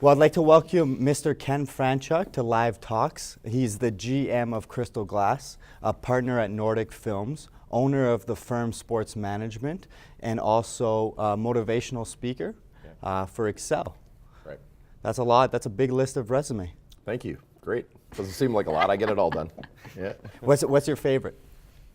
Well, I'd like to welcome Mr. Ken Franczek to Live Talks. He's the GM of Crystal Glass, a partner at Nordic Films, owner of the firm Sports Management, and also a motivational speaker for Excel. Right. That's a lot. That's a big list of resume. Thank you. Great. Doesn't seem like a lot. I get it all done. Yeah. What's your favorite?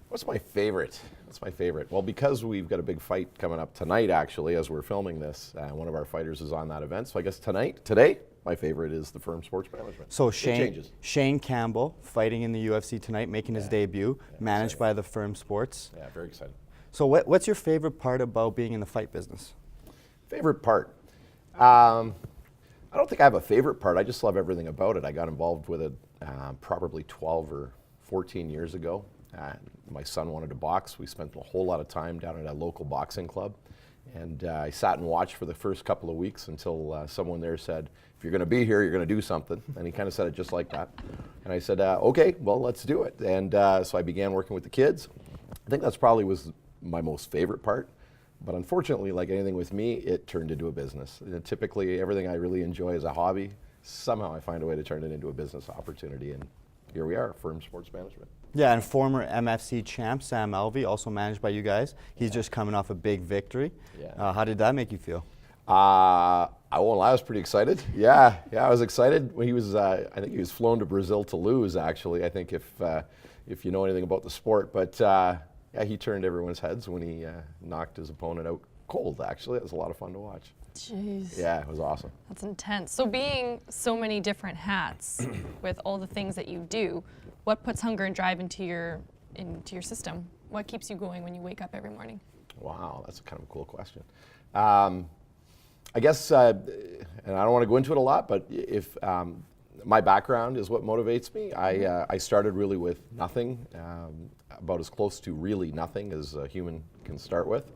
What's my favorite? Well, because we've got a big fight coming up tonight, actually, as we're filming this, one of our fighters is on that event. So I guess today, my favorite is the firm Sports Management. So Shane Campbell fighting in the UFC tonight, making his debut, managed by the firm Sports. Yeah, very excited. So what's your favorite part about being in the fight business? Favorite part? I don't think I have a favorite part. I just love everything about it. I got involved with it probably 12 or 14 years ago. My son wanted to box. We spent a whole lot of time down at a local boxing club. And I sat and watched for the first couple of weeks until someone there said, if you're going to be here, you're going to do something. And he kind of said it just like that. And I said, okay, well, let's do it. And so I began working with the kids. I think that's probably was my most favorite part. But unfortunately, like anything with me, it turned into a business. And typically, everything I really enjoy as a hobby, somehow I find a way to turn it into a business opportunity. And here we are, Firm Sports Management. Yeah, and former MFC champ Sam Alvey, also managed by you guys. He's just coming off a big victory. Yeah. How did that make you feel? I was pretty excited. Yeah, I was excited when he was. I think he was flown to Brazil to lose. Actually, I think if you know anything about the sport, but yeah, he turned everyone's heads when he knocked his opponent out cold. Actually, it was a lot of fun to watch. Jeez. Yeah, it was awesome. That's intense. So being so many different hats with all the things that you do, what puts hunger and drive into your system? What keeps you going when you wake up every morning? Wow, that's a kind of a cool question. I guess, and I don't want to go into it a lot, but if my background is what motivates me. I started really with nothing, about as close to really nothing as a human can start with,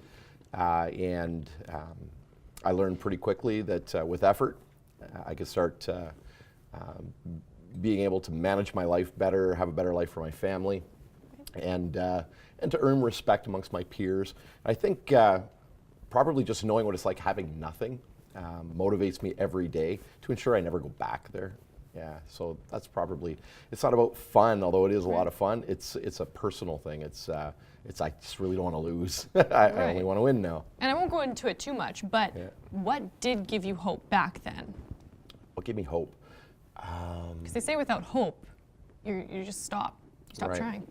and I learned pretty quickly that with effort, I could start being able to manage my life better, have a better life for my family, and to earn respect amongst my peers. I think probably just knowing what it's like having nothing motivates me every day to ensure I never go back there. Yeah, so that's probably, it's not about fun, although it is a lot of fun. It's a personal thing. It's I just really don't want to lose. I only want to win now. And I won't go into it too much, but what did give you hope back then? What gave me hope? Because they say without hope, you just stop. You stop trying.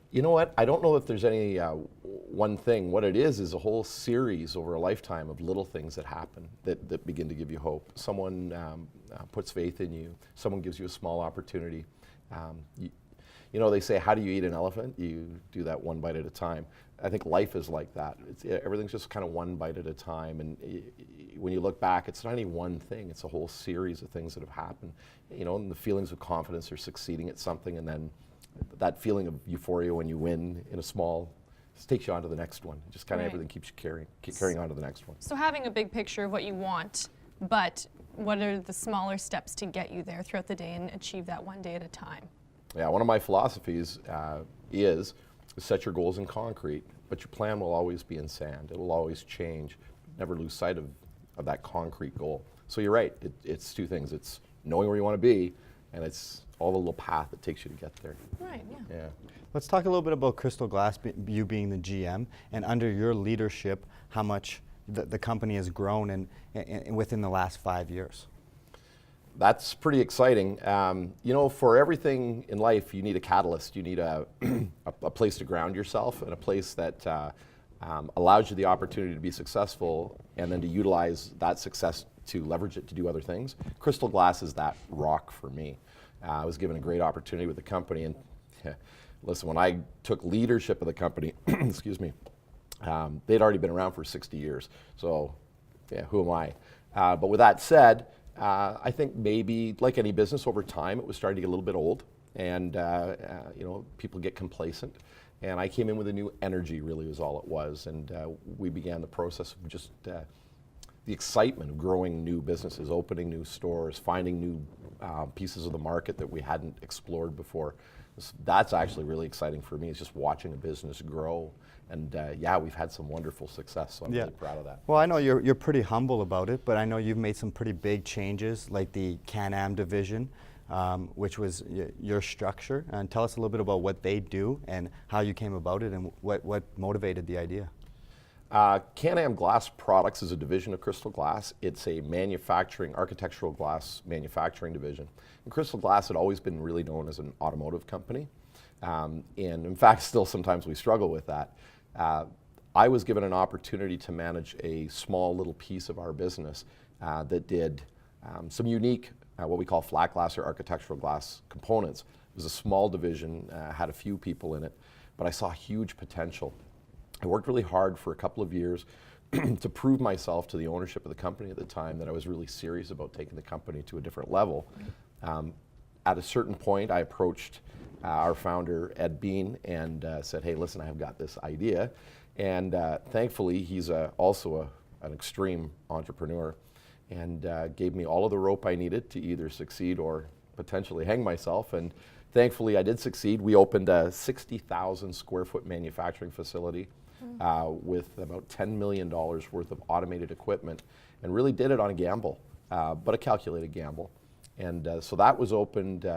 You know what? I don't know if there's any one thing. What it is a whole series over a lifetime of little things that happen that begin to give you hope. Someone puts faith in you. Someone gives you a small opportunity. You know, they say, how do you eat an elephant? You do that one bite at a time. I think life is like that. Everything's just kind of one bite at a time. And when you look back, it's not any one thing. It's a whole series of things that have happened. You know, and the feelings of confidence or succeeding at something, and then that feeling of euphoria when you win in a small, just takes you on to the next one. Just kind of everything keeps you carrying on to the next one. So having a big picture of what you want, but what are the smaller steps to get you there throughout the day and achieve that one day at a time? Yeah, one of my philosophies is set your goals in concrete, but your plan will always be in sand. It will always change. Never lose sight of that concrete goal. So you're right, it's two things. It's knowing where you want to be, and it's all the little path that takes you to get there. Right, yeah. Let's talk a little bit about Crystal Glass, you being the GM, and under your leadership, how much the company has grown in within the last 5 years. That's pretty exciting. You know, for everything in life, you need a catalyst. You need a place to ground yourself, and a place that allows you the opportunity to be successful, and then to utilize that success to leverage it to do other things. Crystal Glass is that rock for me. I was given a great opportunity with the company, and listen, when I took leadership of the company, excuse me, they'd already been around for 60 years. So, yeah, who am I? But with that said, I think maybe, like any business, over time, it was starting to get a little bit old, and you know, people get complacent. And I came in with a new energy, really, was all it was. And we began the process of just the excitement of growing new businesses, opening new stores, finding new pieces of the market that we hadn't explored before. That's actually really exciting for me, is just watching a business grow. And yeah, we've had some wonderful success, so I'm really proud of that. Well, I know you're pretty humble about it, but I know you've made some pretty big changes, like the Can-Am division, which was your structure. And tell us a little bit about what they do and how you came about it and what motivated the idea. Can-Am Glass Products is a division of Crystal Glass. It's a architectural glass manufacturing division. And Crystal Glass had always been really known as an automotive company. And in fact, still sometimes we struggle with that. I was given an opportunity to manage a small little piece of our business that did some unique, what we call flat glass or architectural glass components. It was a small division, had a few people in it, but I saw huge potential. I worked really hard for a couple of years to prove myself to the ownership of the company at the time that I was really serious about taking the company to a different level. At a certain point, I approached our founder, Ed Bean, and said, hey, listen, I've got this idea. And thankfully, he's also an extreme entrepreneur, and gave me all of the rope I needed to either succeed or potentially hang myself. And thankfully, I did succeed. We opened a 60,000 square foot manufacturing facility with about $10 million worth of automated equipment, and really did it on a gamble, but a calculated gamble. And so that was opened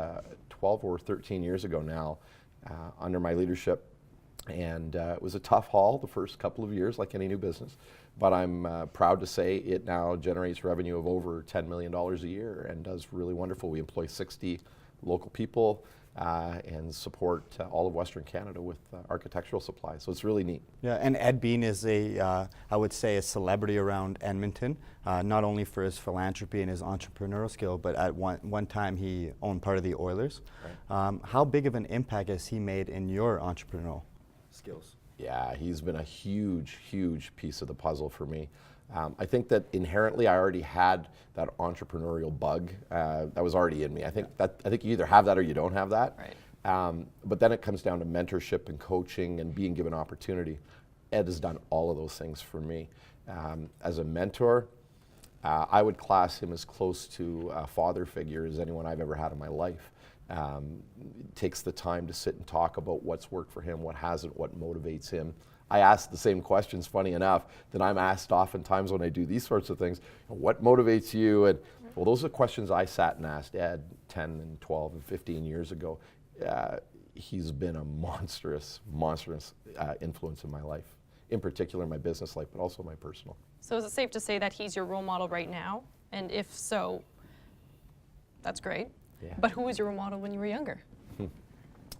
12 or 13 years ago now under my leadership. And it was a tough haul the first couple of years, like any new business. But I'm proud to say it now generates revenue of over $10 million a year and does really wonderful. We employ 60 local people and support all of Western Canada with architectural supplies. So it's really neat. Yeah, and Ed Bean is I would say, a celebrity around Edmonton, not only for his philanthropy and his entrepreneurial skill, but at one time he owned part of the Oilers. Right. How big of an impact has he made in your entrepreneurial skills? Yeah, he's been a huge, huge piece of the puzzle for me. I think that inherently I already had that entrepreneurial bug that was already in me. I think you either have that or you don't have that. Right. But then it comes down to mentorship and coaching and being given opportunity. Ed has done all of those things for me. As a mentor, I would class him as close to a father figure as anyone I've ever had in my life. Takes the time to sit and talk about what's worked for him, what hasn't, what motivates him. I ask the same questions, funny enough, that I'm asked oftentimes when I do these sorts of things. What motivates you? And well, those are questions I sat and asked Ed 10 and 12 and 15 years ago. He's been a monstrous influence in my life, in particular my business life, but also my personal. So is it safe to say that he's your role model right now? And if so, that's great. Yeah. But who was your role model when you were younger?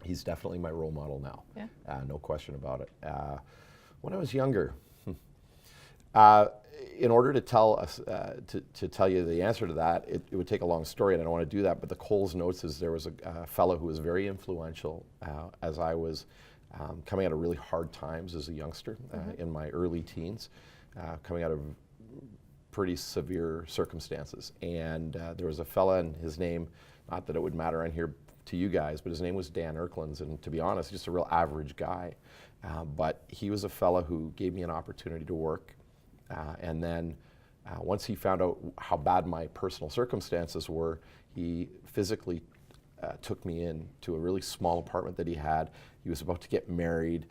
He's definitely my role model now. Yeah. No question about it. When I was younger, in order to tell us, to tell you the answer to that, it would take a long story, and I don't want to do that. But the Coles Notes is there was a fellow who was very influential as I was coming out of really hard times as a youngster in my early teens, coming out of pretty severe circumstances. And there was a fella, and his name, not that it would matter on here to you guys, but his name was Dan Erklins, and to be honest, just a real average guy. But he was a fella who gave me an opportunity to work, and then once he found out how bad my personal circumstances were, he physically took me in to a really small apartment that he had. He was about to get married.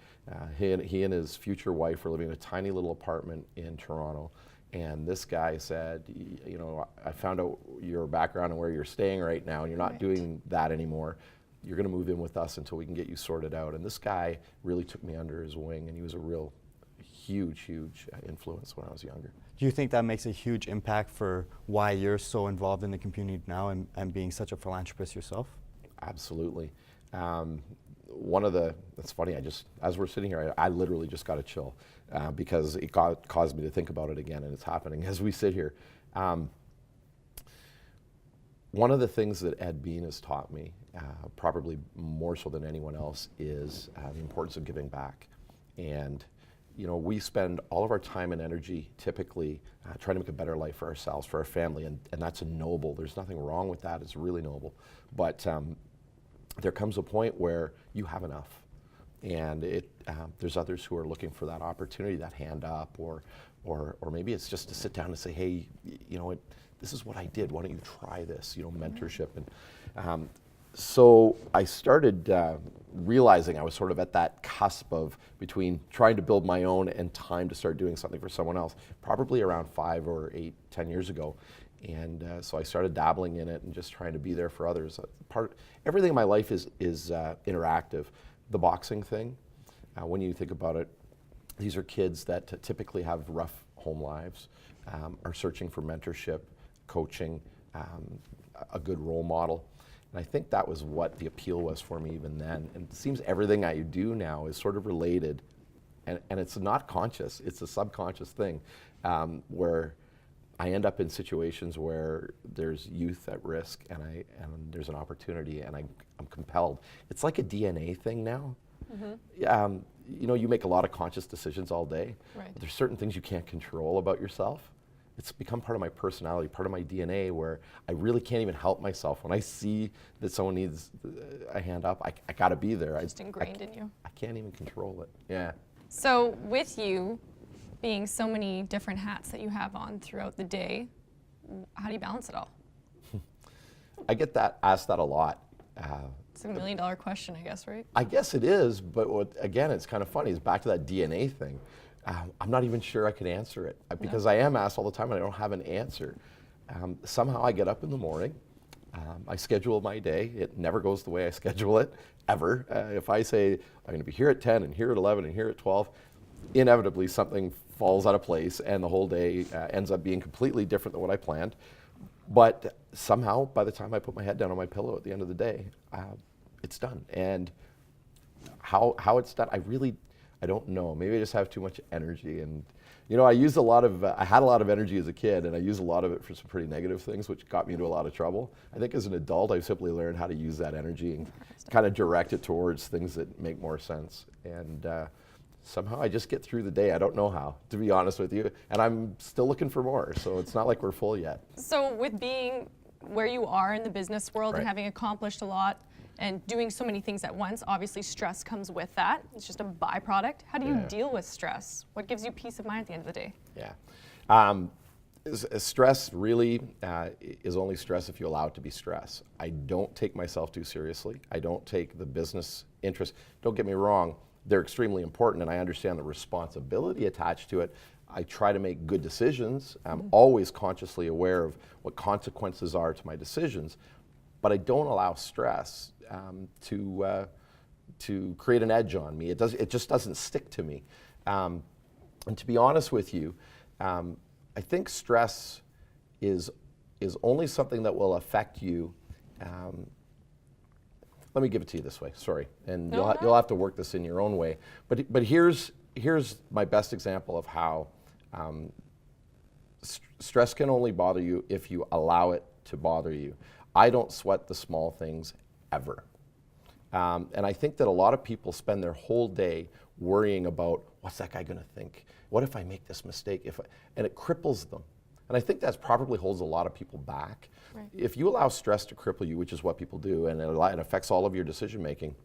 He and his future wife were living in a tiny little apartment in Toronto. And this guy said, you know, I found out your background and where you're staying right now, and you're not doing that anymore. You're going to move in with us until we can get you sorted out. And this guy really took me under his wing, and he was a real huge influence when I was younger. Do you think that makes a huge impact for why you're so involved in the community now and being such a philanthropist yourself? Absolutely. That's funny, as we're sitting here, I literally just got a chill because it caused me to think about it again, and it's happening as we sit here. One of the things that Ed Bean has taught me, probably more so than anyone else, is the importance of giving back. And you know, we spend all of our time and energy typically trying to make a better life for ourselves, for our family, and that's noble. There's nothing wrong with that. It's really noble. But there comes a point where you have enough, and there's others who are looking for that opportunity, that hand up, or or maybe it's just to sit down and say, hey, this is what I did. Why don't you try this? Mentorship. And so I started realizing I was sort of at that cusp of between trying to build my own and time to start doing something for someone else, probably around 5 or 8, 10 years ago. And so I started dabbling in it and just trying to be there for others. Everything in my life is interactive. The boxing thing, when you think about it, these are kids that typically have rough home lives, are searching for mentorship, coaching, a good role model. And I think that was what the appeal was for me even then. And it seems everything I do now is sort of related, and it's not conscious, it's a subconscious thing, where I end up in situations where there's youth at risk and there's an opportunity and I'm compelled. It's like a DNA thing now. You make a lot of conscious decisions all day. Right. But there's certain things you can't control about yourself. It's become part of my personality, part of my DNA, where I really can't even help myself. When I see that someone needs a hand up, I gotta be there. Just ingrained in you. I can't even control it. Yeah. So with you being so many different hats that you have on throughout the day, how do you balance it all? I get asked that a lot. It's $1 million question, I guess, right? I guess it is, but again, it's kind of funny. It's back to that DNA thing. I'm not even sure I can answer it because I am asked all the time and I don't have an answer. Somehow I get up in the morning, I schedule my day. It never goes the way I schedule it, ever. If I say I'm going to be here at 10 and here at 11 and here at 12, inevitably something falls out of place and the whole day ends up being completely different than what I planned. But somehow, by the time I put my head down on my pillow at the end of the day, it's done. And how it's done, I don't know. Maybe I just have too much energy. And, I used I had a lot of energy as a kid, and I used a lot of it for some pretty negative things, which got me into a lot of trouble. I think as an adult, I've simply learned how to use that energy and kind of direct it towards things that make more sense. And somehow I just get through the day. I don't know how, to be honest with you. And I'm still looking for more, so it's not like we're full yet. So with being where you are in the business world Right. and having accomplished a lot and doing so many things at once, obviously stress comes with that. It's just a byproduct. How do you deal with stress? What gives you peace of mind at the end of the day? Yeah. Stress really is only stress if you allow it to be stress. I don't take myself too seriously. I don't take the business interests. Don't get me wrong, they're extremely important and I understand the responsibility attached to it. I try to make good decisions. I'm always consciously aware of what consequences are to my decisions, but I don't allow stress to create an edge on me. It just doesn't stick to me. And to be honest with you, I think stress is only something that will affect you. Let me give it to you this way. Sorry, and you'll have to work this in your own way. But here's my best example of how stress can only bother you if you allow it to bother you. I don't sweat the small things ever. And I think that a lot of people spend their whole day worrying about what's that guy going to think? What if I make this mistake? And it cripples them. And I think that probably holds a lot of people back. Right. If you allow stress to cripple you, which is what people do, and it affects all of your decision making,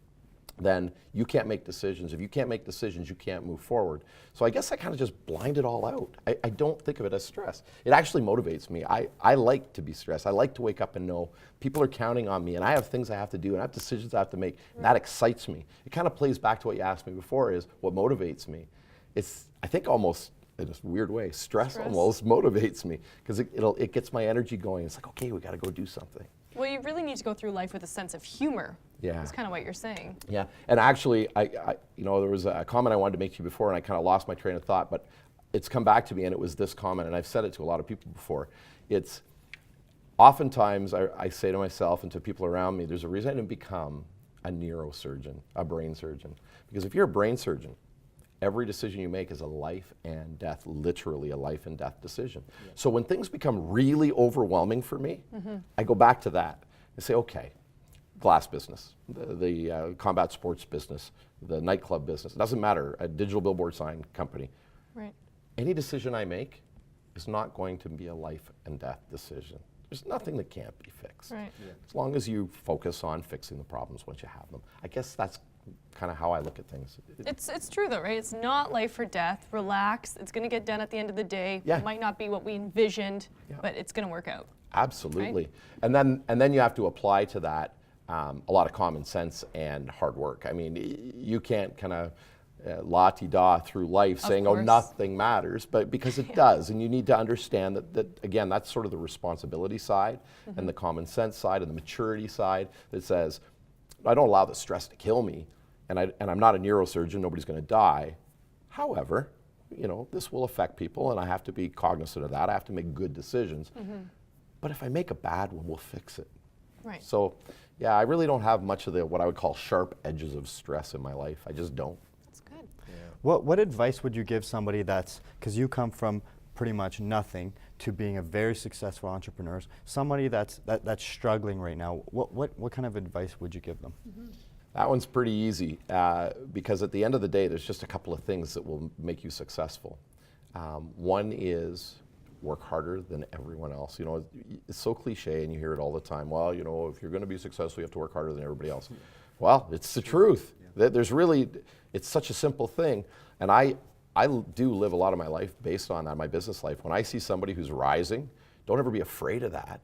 then you can't make decisions. If you can't make decisions, you can't move forward. So I guess I kind of just blind it all out. I don't think of it as stress. It actually motivates me. I like to be stressed. I like to wake up and know people are counting on me and I have things I have to do and I have decisions I have to make. Right. That excites me. It kind of plays back to what you asked me before, is what motivates me. It's, I think, almost in a weird way, stress almost motivates me because it gets my energy going. It's like, okay, we got to go do something. Well, you really need to go through life with a sense of humor. Yeah. That's kind of what you're saying. Yeah, and actually, there was a comment I wanted to make to you before, and I kind of lost my train of thought, but it's come back to me, and it was this comment, and I've said it to a lot of people before. It's oftentimes I say to myself and to people around me, there's a reason I didn't become a neurosurgeon, a brain surgeon, because if you're a brain surgeon, every decision you make is a life and death, literally a life and death decision. Yeah. So when things become really overwhelming for me, I go back to that and say, okay, glass business, the combat sports business, the nightclub business, it doesn't matter, a digital billboard sign company. Right. Any decision I make is not going to be a life and death decision. There's nothing that can't be fixed. Right. Yeah. As long as you focus on fixing the problems once you have them. I guess that's kind of how I look at things. It's true though, right? It's not life or death. Relax. It's going to get done at the end of the day. Yeah. It might not be what we envisioned, Yeah. but it's going to work out. Absolutely. Right? And then you have to apply to that a lot of common sense and hard work. I mean, you can't kind of la-ti-da through life saying, oh, nothing matters, but because it does. And you need to understand that, again, that's sort of the responsibility side and the common sense side and the maturity side that says, I don't allow the stress to kill me, and I'm not a neurosurgeon, nobody's going to die. However, you know, this will affect people, and I have to be cognizant of that. I have to make good decisions. But if I make a bad one, we'll fix it. Right. So, yeah, I really don't have much of the what I would call sharp edges of stress in my life. I just don't. That's good. What advice would you give somebody that's, because you come from pretty much nothing to being a very successful entrepreneur, somebody that's struggling right now, what kind of advice would you give them? That one's pretty easy because at the end of the day, there's just a couple of things that will make you successful. One is work harder than everyone else. You know, it's so cliche and you hear it all the time. Well, you know, if you're going to be successful, you have to work harder than everybody else. Well, it's the truth. There's really, it's such a simple thing. And I do live a lot of my life based on that, my business life. When I see somebody who's rising, don't ever be afraid of that.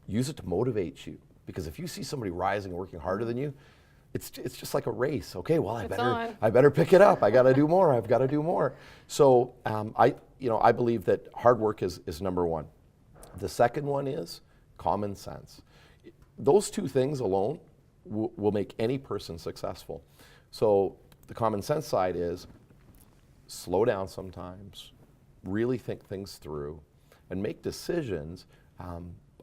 Use it to motivate you. Because if you see somebody rising and working harder than you, it's just like a race. Okay, well, I better pick it up. I got to do more. I've got to do more. So I believe that hard work is number one. The second one is common sense. Those two things alone will make any person successful. So the common sense side is slow down sometimes, really think things through, and make decisions,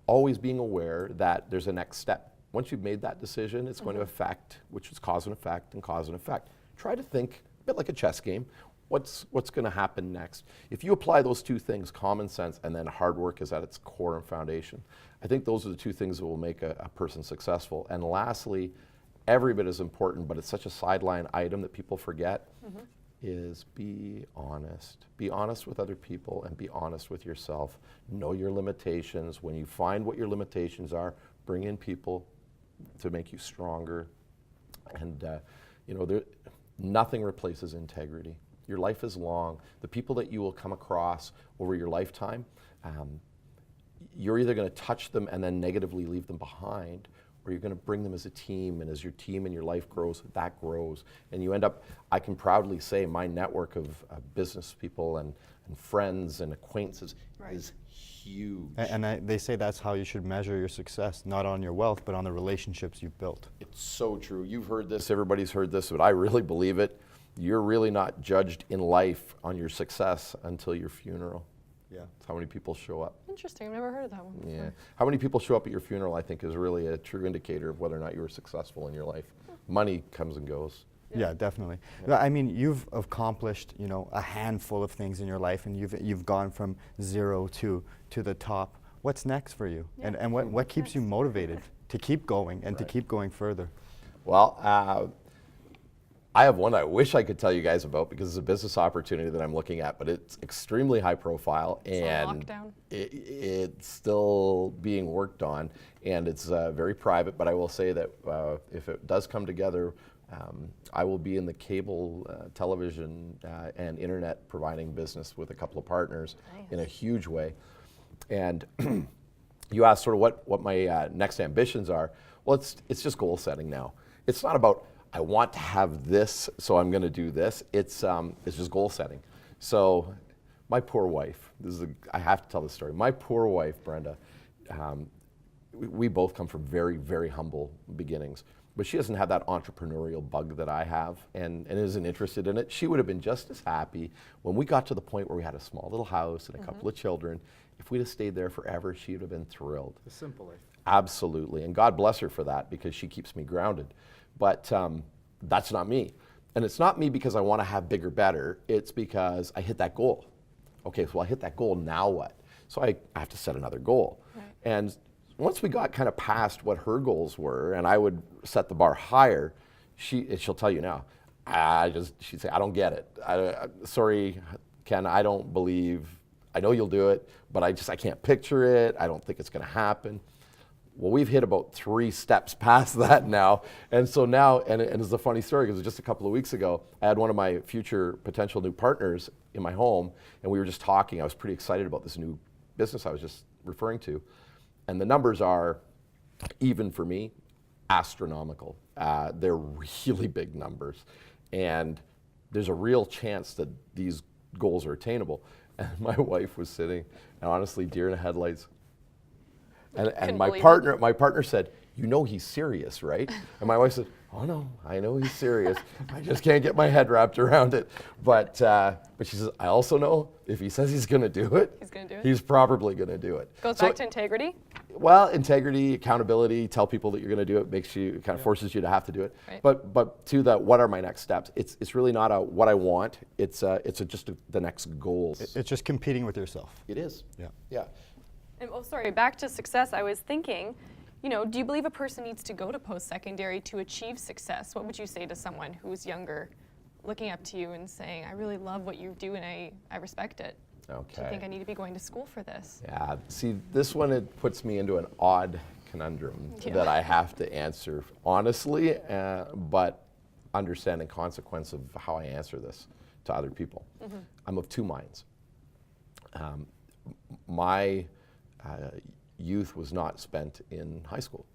always being aware that there's a next step. Once you've made that decision, it's going to affect, which is cause and effect and cause and effect. Try to think a bit like a chess game. What's going to happen next? If you apply those two things, common sense and then hard work is at its core and foundation, I think those are the two things that will make a person successful. And lastly, every bit as important, but it's such a sideline item that people forget, is be honest. Be honest with other people and be honest with yourself. Know your limitations. When you find what your limitations are, bring in people to make you stronger. And nothing replaces integrity. Your life is long. The people that you will come across over your lifetime, you're either going to touch them and then negatively leave them behind, or you're going to bring them as a team, and as your team and your life grows, that grows. And you end up, I can proudly say, my network of business people and friends and acquaintances is huge. And they say that's how you should measure your success, not on your wealth, but on the relationships you've built. It's so true. You've heard this, everybody's heard this, but I really believe it. You're really not judged in life on your success until your funeral. Yeah. That's how many people show up. Interesting. I've never heard of that one before. Yeah. How many people show up at your funeral, I think, is really a true indicator of whether or not you were successful in your life. Money comes and goes. Yeah, definitely. Yeah. I mean, you've accomplished, a handful of things in your life, and you've gone from zero to the top. What's next for you? Yeah. And what keeps you motivated to keep going and to keep going further? Well, I have one I wish I could tell you guys about because it's a business opportunity that I'm looking at, but it's extremely high profile and it's still being worked on, and it's very private, but I will say that if it does come together, I will be in the cable, television, and internet providing business with a couple of partners in a huge way. And you asked sort of what my next ambitions are. Well, it's just goal setting now. It's not about I want to have this, so I'm going to do this. It's just goal setting. So my poor wife, I have to tell this story. My poor wife, Brenda, we both come from very, very humble beginnings, but she doesn't have that entrepreneurial bug that I have and isn't interested in it. She would have been just as happy when we got to the point where we had a small little house and a couple of children. If we'd have stayed there forever, she would have been thrilled. The simple life. Absolutely, and God bless her for that because she keeps me grounded. But that's not me. And it's not me because I want to have bigger, better. It's because I hit that goal. Okay, so I hit that goal, now what? So I have to set another goal. Right. And once we got kind of past what her goals were, and I would set the bar higher, she'll tell you now, she'd say, I don't get it. Sorry, Ken, I don't believe, I know you'll do it, but I can't picture it. I don't think it's going to happen. Well, we've hit about 3 steps past that now. And so now, and it's a funny story because just a couple of weeks ago, I had one of my future potential new partners in my home, and we were just talking. I was pretty excited about this new business I was just referring to. And the numbers are, even for me, astronomical. They're really big numbers. And there's a real chance that these goals are attainable. And my wife was sitting, and honestly, deer in the headlights. And my partner said, "You know he's serious, right?" And my wife said, "Oh no, I know he's serious. I just can't get my head wrapped around it." But she says, "I also know if he says he's going to do it, he's probably going to do it." Goes back to integrity. Well, integrity, accountability, tell people that you're going to do it, makes you, kind of forces you to have to do it. Right. But to that, what are my next steps? It's really not a what I want. It's just the next goals. It's just competing with yourself. It is. Yeah. Yeah. And, sorry, back to success. I was thinking, do you believe a person needs to go to post-secondary to achieve success? What would you say to someone who's younger, looking up to you and saying, "I really love what you do and I respect it"? Okay. Do you think I need to be going to school for this? Yeah, see, this one, it puts me into an odd conundrum that I have to answer honestly, but understanding consequence of how I answer this to other people. Mm-hmm. I'm of two minds. My youth was not spent in high school.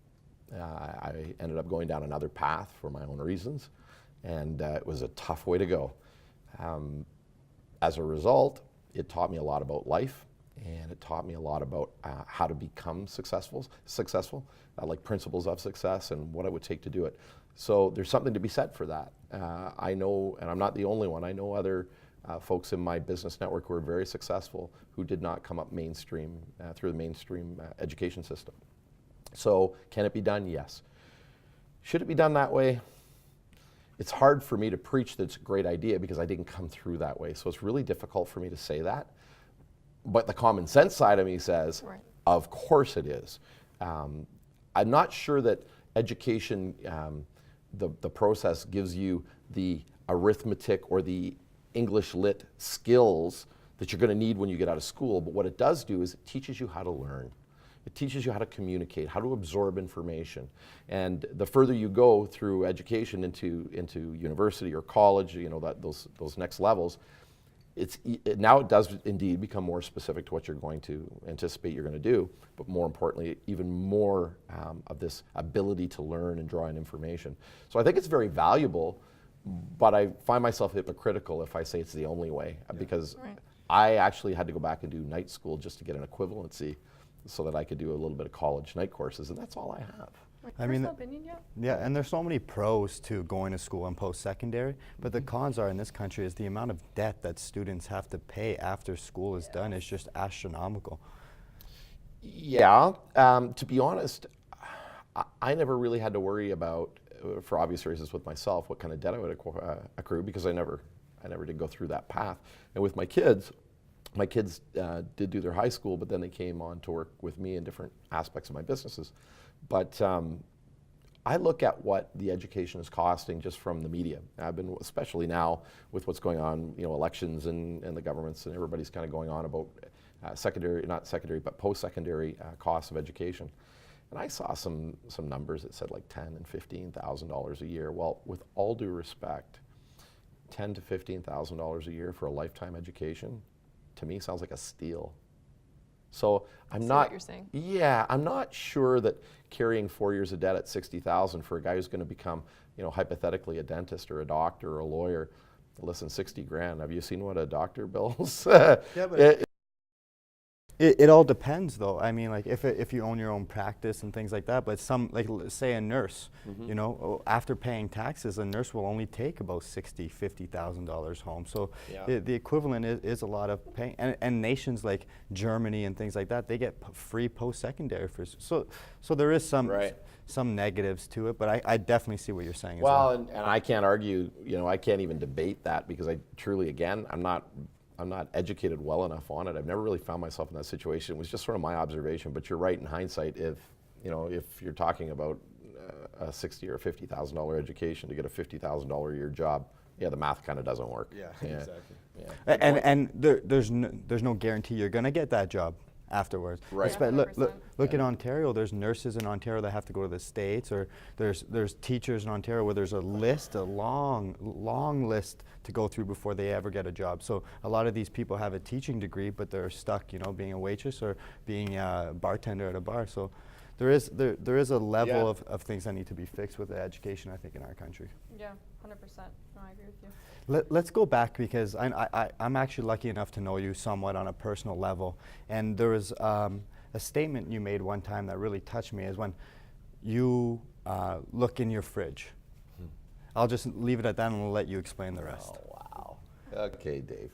I ended up going down another path for my own reasons, and it was a tough way to go. As a result, it taught me a lot about life, and it taught me a lot about how to become successful, like principles of success and what it would take to do it. So there's something to be said for that. I know, and I'm not the only one, I know other folks in my business network who are very successful who did not come up mainstream, through the mainstream education system. So can it be done? Yes. Should it be done that way? It's hard for me to preach that it's a great idea because I didn't come through that way. So it's really difficult for me to say that. But the common sense side of me says, right, of course it is. I'm not sure that education, the process gives you the arithmetic or the English lit skills that you're going to need when you get out of school. But what it does do is it teaches you how to learn. It teaches you how to communicate, how to absorb information. And the further you go through education into university or college, those next levels, now it does indeed become more specific to what you're going to anticipate you're going to do, but more importantly, even more of this ability to learn and draw in information. So I think it's very valuable, but I find myself hypocritical if I say it's the only way, because right, I actually had to go back and do night school just to get an equivalency so that I could do a little bit of college night courses, and that's all I have. I mean, yeah, and there's so many pros to going to school and post-secondary, but the cons are in this country is the amount of debt that students have to pay after school is done is just astronomical. Yeah, to be honest, I never really had to worry about, for obvious reasons with myself, what kind of debt I would accrue, because I never did go through that path. And with my kids did do their high school, but then they came on to work with me in different aspects of my businesses. But I look at what the education is costing just from the media. I've been, especially now with what's going on, elections and the governments, and everybody's kind of going on about post-secondary costs of education. And I saw some numbers that said like $10,000 and $15,000 a year. Well, with all due respect, $10,000 to $15,000 a year for a lifetime education, to me, sounds like a steal. So I'm not. What you're saying. Yeah, I'm not sure that carrying 4 years of debt at $60,000 for a guy who's going to become, hypothetically a dentist or a doctor or a lawyer. Listen, $60,000. Have you seen what a doctor bills? Yeah, but it all depends, though. I mean, like if you own your own practice and things like that. But some, like say a nurse, after paying taxes, a nurse will only take about $60,000, $50,000 home. So yeah, the equivalent is a lot of paying. And nations like Germany and things like that, they get free post-secondary for. So there is some negatives to it, but I definitely see what you're saying. Well, and I can't argue. I can't even debate that because I truly, again, I'm not educated well enough on it. I've never really found myself in that situation. It was just sort of my observation. But you're right in hindsight. If you're talking about a $60,000 or $50,000 education to get a $50,000 a year job, yeah, the math kind of doesn't work. Yeah, exactly. Yeah. And there's no guarantee you're gonna get that job. afterwards. Right. Look at Ontario. There's nurses in Ontario that have to go to the States, or there's teachers in Ontario where there's a long list to go through before they ever get a job. So a lot of these people have a teaching degree, but they're stuck, being a waitress or being a bartender at a bar. So there is a level of things that need to be fixed with the education, I think, in our country. Yeah, 100%. No, I agree with you. Let's go back, because I'm actually lucky enough to know you somewhat on a personal level. And there was a statement you made one time that really touched me, is when you look in your fridge. I'll just leave it at that and we'll let you explain the rest. Oh, wow. Okay, Dave.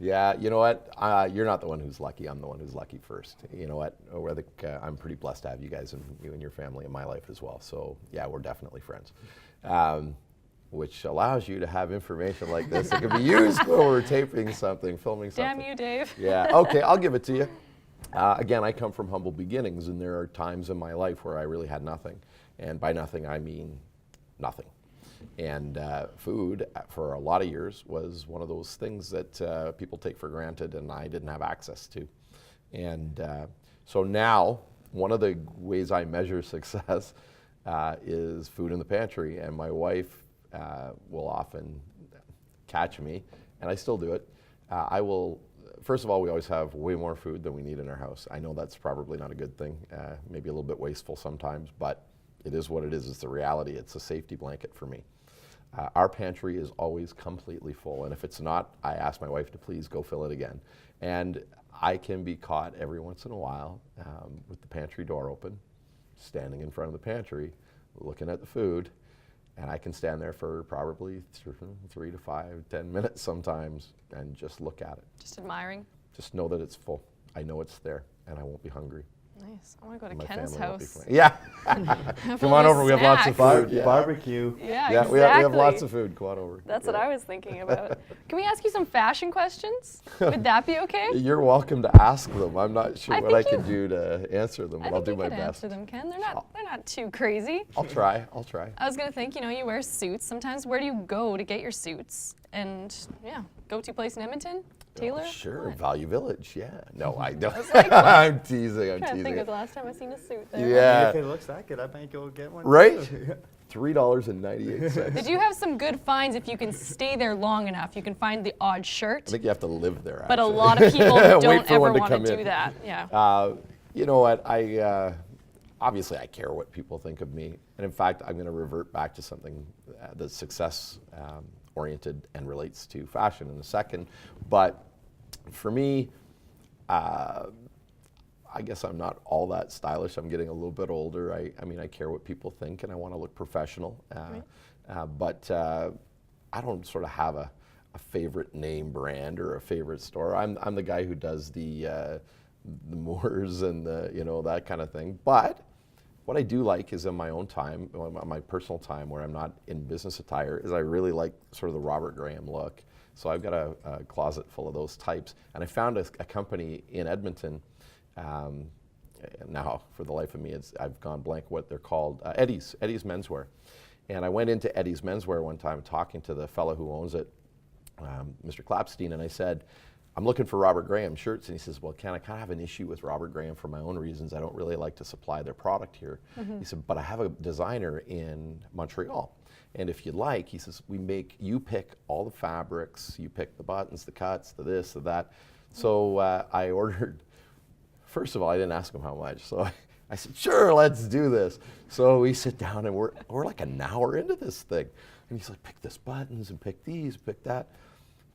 Yeah, you know what? You're not the one who's lucky. I'm the one who's lucky first. You know what? I think I'm pretty blessed to have you guys and you and your family in my life as well. So yeah, we're definitely friends. Which allows you to have information like this that can be used when we're taping something, filming something. Damn you, Dave. Yeah, okay, I'll give it to you. Again, I come from humble beginnings, and there are times in my life where I really had nothing. And by nothing, I mean nothing. And food, for a lot of years, was one of those things that people take for granted and I didn't have access to. And so now, one of the ways I measure success is food in the pantry. And my wife will often catch me, and I still do it. First of all, we always have way more food than we need in our house. I know that's probably not a good thing, maybe a little bit wasteful sometimes, but it is what it is. It's the reality. It's a safety blanket for me. Our pantry is always completely full, and if it's not, I ask my wife to please go fill it again. And I can be caught every once in a while with the pantry door open, standing in front of the pantry, looking at the food, and I can stand there for probably 3 to 5, 10 minutes sometimes and just look at it. Just admiring. Just know that it's full. I know it's there, and I won't be hungry. Nice. I want to go to My Ken's family won't be house. Yeah. Come on all over. the We have lots of snacks. food. Yeah. Barbecue. Yeah, Yeah, exactly. we have lots of food. Come on over. That's what I was thinking about. Can we ask you some fashion questions? Would that be okay? You're welcome to ask them. I'm not sure I what I think can do to answer them, but I'll do my could best. answer them, Ken. They're not too crazy. I'll try. I was gonna think, you wear suits sometimes. Where do you go to get your suits? And yeah, go-to place in Edmonton? Taylor? Oh, sure, What? Value Village. Yeah. No, I don't. like, what? I'm teasing. I'm trying to think of the last time I seen a suit there. Yeah. If it looks that good, I might go get one. Right? too. $3.98. Did you have some good finds if you can stay there long enough? You can find the odd shirt, I think you have to live there. but a actually. lot of people Wait don't for ever one to want come to in. do that. Yeah. You know what? Obviously I care what people think of me, and in fact, I'm going to revert back to something that's success oriented and relates to fashion in a second. But for me, I guess I'm not all that stylish. I'm getting a little bit older. I mean, I care what people think, and I want to look professional. But I don't sort of have a favorite name brand or a favorite store. I'm the guy who does the Moors and that kind of thing. But what I do like is in my own time, my personal time where I'm not in business attire, is I really like sort of the Robert Graham look. So I've got a closet full of those types. And I found a company in Edmonton. Now, for the life of me, I've gone blank what they're called. Eddie's Menswear. And I went into Eddie's Menswear one time talking to the fellow who owns it, Mr. Clapstein, and I said, I'm looking for Robert Graham shirts. And he says, well, Ken, I kind of have an issue with Robert Graham for my own reasons. I don't really like to supply their product here. He said, but I have a designer in Montreal. And if you'd like, he says, you pick all the fabrics, you pick the buttons, the cuts, the this, the that. So I ordered, first of all, I didn't ask him how much. So I said, sure, let's do this. So we sit down and we're like an hour into this thing. And he's like, pick this buttons and pick these, pick that.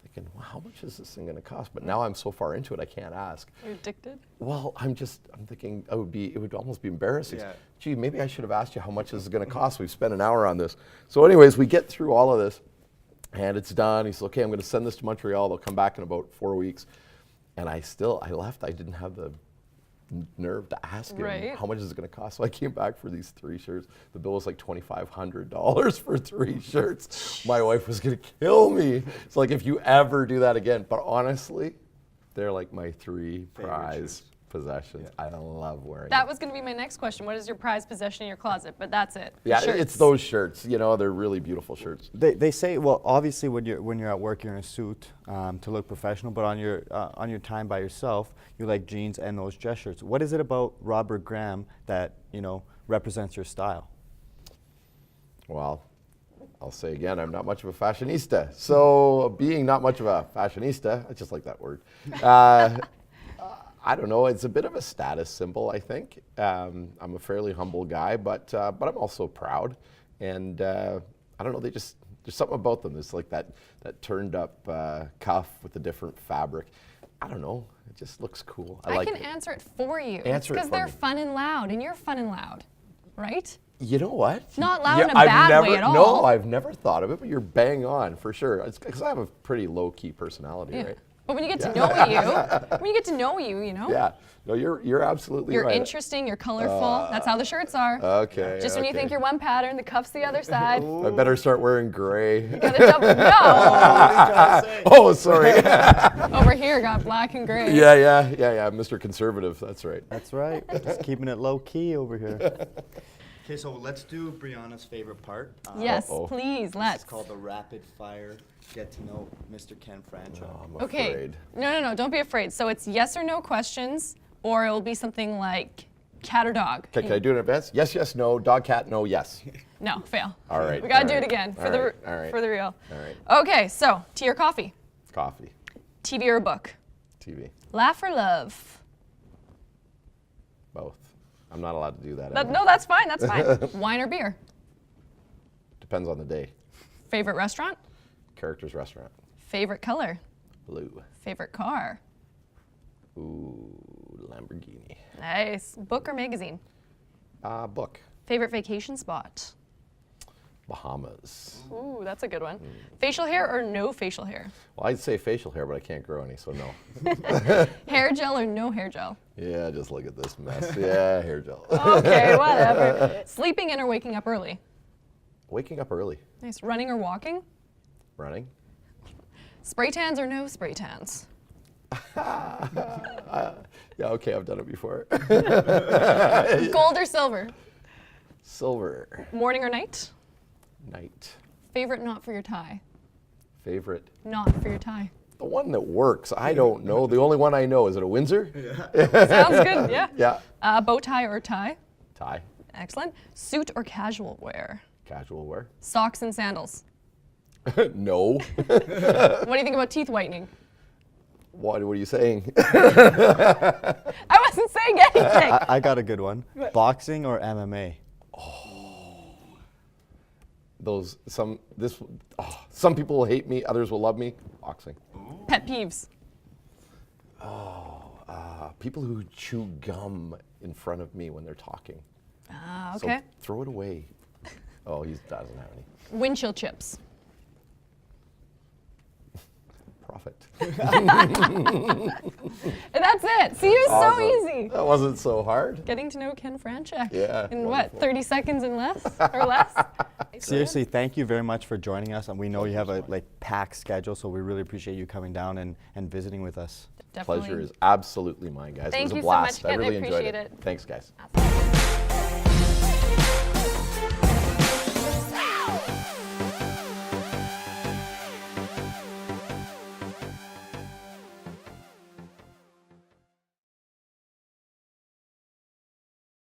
Thinking, well, how much is this thing going to cost? But now I'm so far into it, I can't ask. You're addicted? Well, I'm thinking it would almost be embarrassing. Yeah. Gee, maybe I should have asked you how much this is going to cost. We've spent an hour on this. So anyways, we get through all of this, and it's done. He said, okay, I'm going to send this to Montreal. They'll come back in about 4 weeks. And I left. I didn't have the nerve to ask him how much is it going to cost. So I came back for these 3 shirts. The bill was like $2,500 for 3 shirts. My wife was going to kill me. It's like, if you ever do that again. But honestly, they're like my 3 prize possessions. I love wearing That them. was going to be my next question. What is your prized possession in your closet? But that's it. Yeah, Shirts. it's those shirts. You know, they're really beautiful shirts. They say, well, obviously when you're at work, you're in a suit to look professional, but on your time by yourself, you like jeans and those dress shirts. What is it about Robert Graham that, you know, represents your style? Well, I'll say again, I'm not much of a fashionista. So being not much of a fashionista, I just like that word. I don't know, it's a bit of a status symbol, I think. I'm a fairly humble guy, but I'm also proud. And I don't know, there's something about them. There's like that turned up cuff with the different fabric. I don't know, it just looks cool. I like can it. answer it for you. Answer it because for they're me. fun and loud, and you're fun and loud, right? You know what? Not loud in a bad way at all. No, I've never thought of it, but you're bang on for sure. It's because I have a pretty low-key personality, Yeah. right? But when you get to know you, you know, Yeah. No, you're absolutely you're right. interesting, you're colorful. That's how the shirts are. Okay. Just when you think you're one pattern, the cuff's the other side. I better start wearing gray. Gotta double, no. Oh, sorry. Over here, got black and gray. yeah, Mr. Conservative. That's right. That's right. Just keeping it low key over here. Okay, so let's do Brianna's favorite part. Yes, Uh-oh. please, let's. It's called the rapid fire get to know Mr. Ken Franczek. Oh, I'm Okay. afraid. No, don't be afraid. So it's yes or no questions, or it will be something like cat or dog. Okay, can I do it in advance? Yes, yes, no. Dog, cat, no, yes. No, fail. All right. We gotta all do it right, again for all the right, all right, for the real. All right. Okay, so tea or coffee, Coffee, TV or a book, TV, laugh or love. both. I'm not allowed to do that. No, that's fine. That's fine. Wine or beer. Depends on the day. Favorite restaurant. Character's restaurant. Favorite color. Blue. Favorite car. Ooh, Lamborghini. Nice. Book or magazine. Book. Favorite vacation spot. Bahamas. Ooh, that's a good one. Facial hair or no facial hair. Well, I'd say facial hair, but I can't grow any, so no. Hair gel or no hair gel. Yeah, just look at this mess. Yeah, hair gel. Okay, whatever. Sleeping in or waking up early. Waking up early. Nice. Running or walking. Running. Spray tans or no spray tans. Yeah, okay, I've done it before. Gold or silver. Silver. Morning or night. Night. Favorite knot for your tie. Favorite. Knot for your tie. The one that works, I don't know. The only one I know, is it a Windsor? Sounds good, yeah. Yeah. Bow tie or tie. Tie. Excellent. Suit or casual wear. Casual wear. Socks and sandals. No. What do you think about teeth whitening? What are you saying? I wasn't saying anything. I got a good one. Boxing or MMA? Some people will hate me, others will love me. Boxing. Pet peeves. People who chew gum in front of me when they're talking. Okay. So throw it away. Oh, he doesn't have any. Windshield chips. Profit. And that's it. See, it was Awesome. so easy. That wasn't so hard. Getting to know Ken Franczek. Yeah, In wonderful. what, 30 seconds and less or less? Seriously, thank you very much for joining us. And we know you have a packed schedule, so we really appreciate you coming down and visiting with us. Definitely. Pleasure is absolutely mine, guys. Thank it was you a so blast. much, Ken. I really enjoyed appreciate it. Thanks, guys. Absolutely.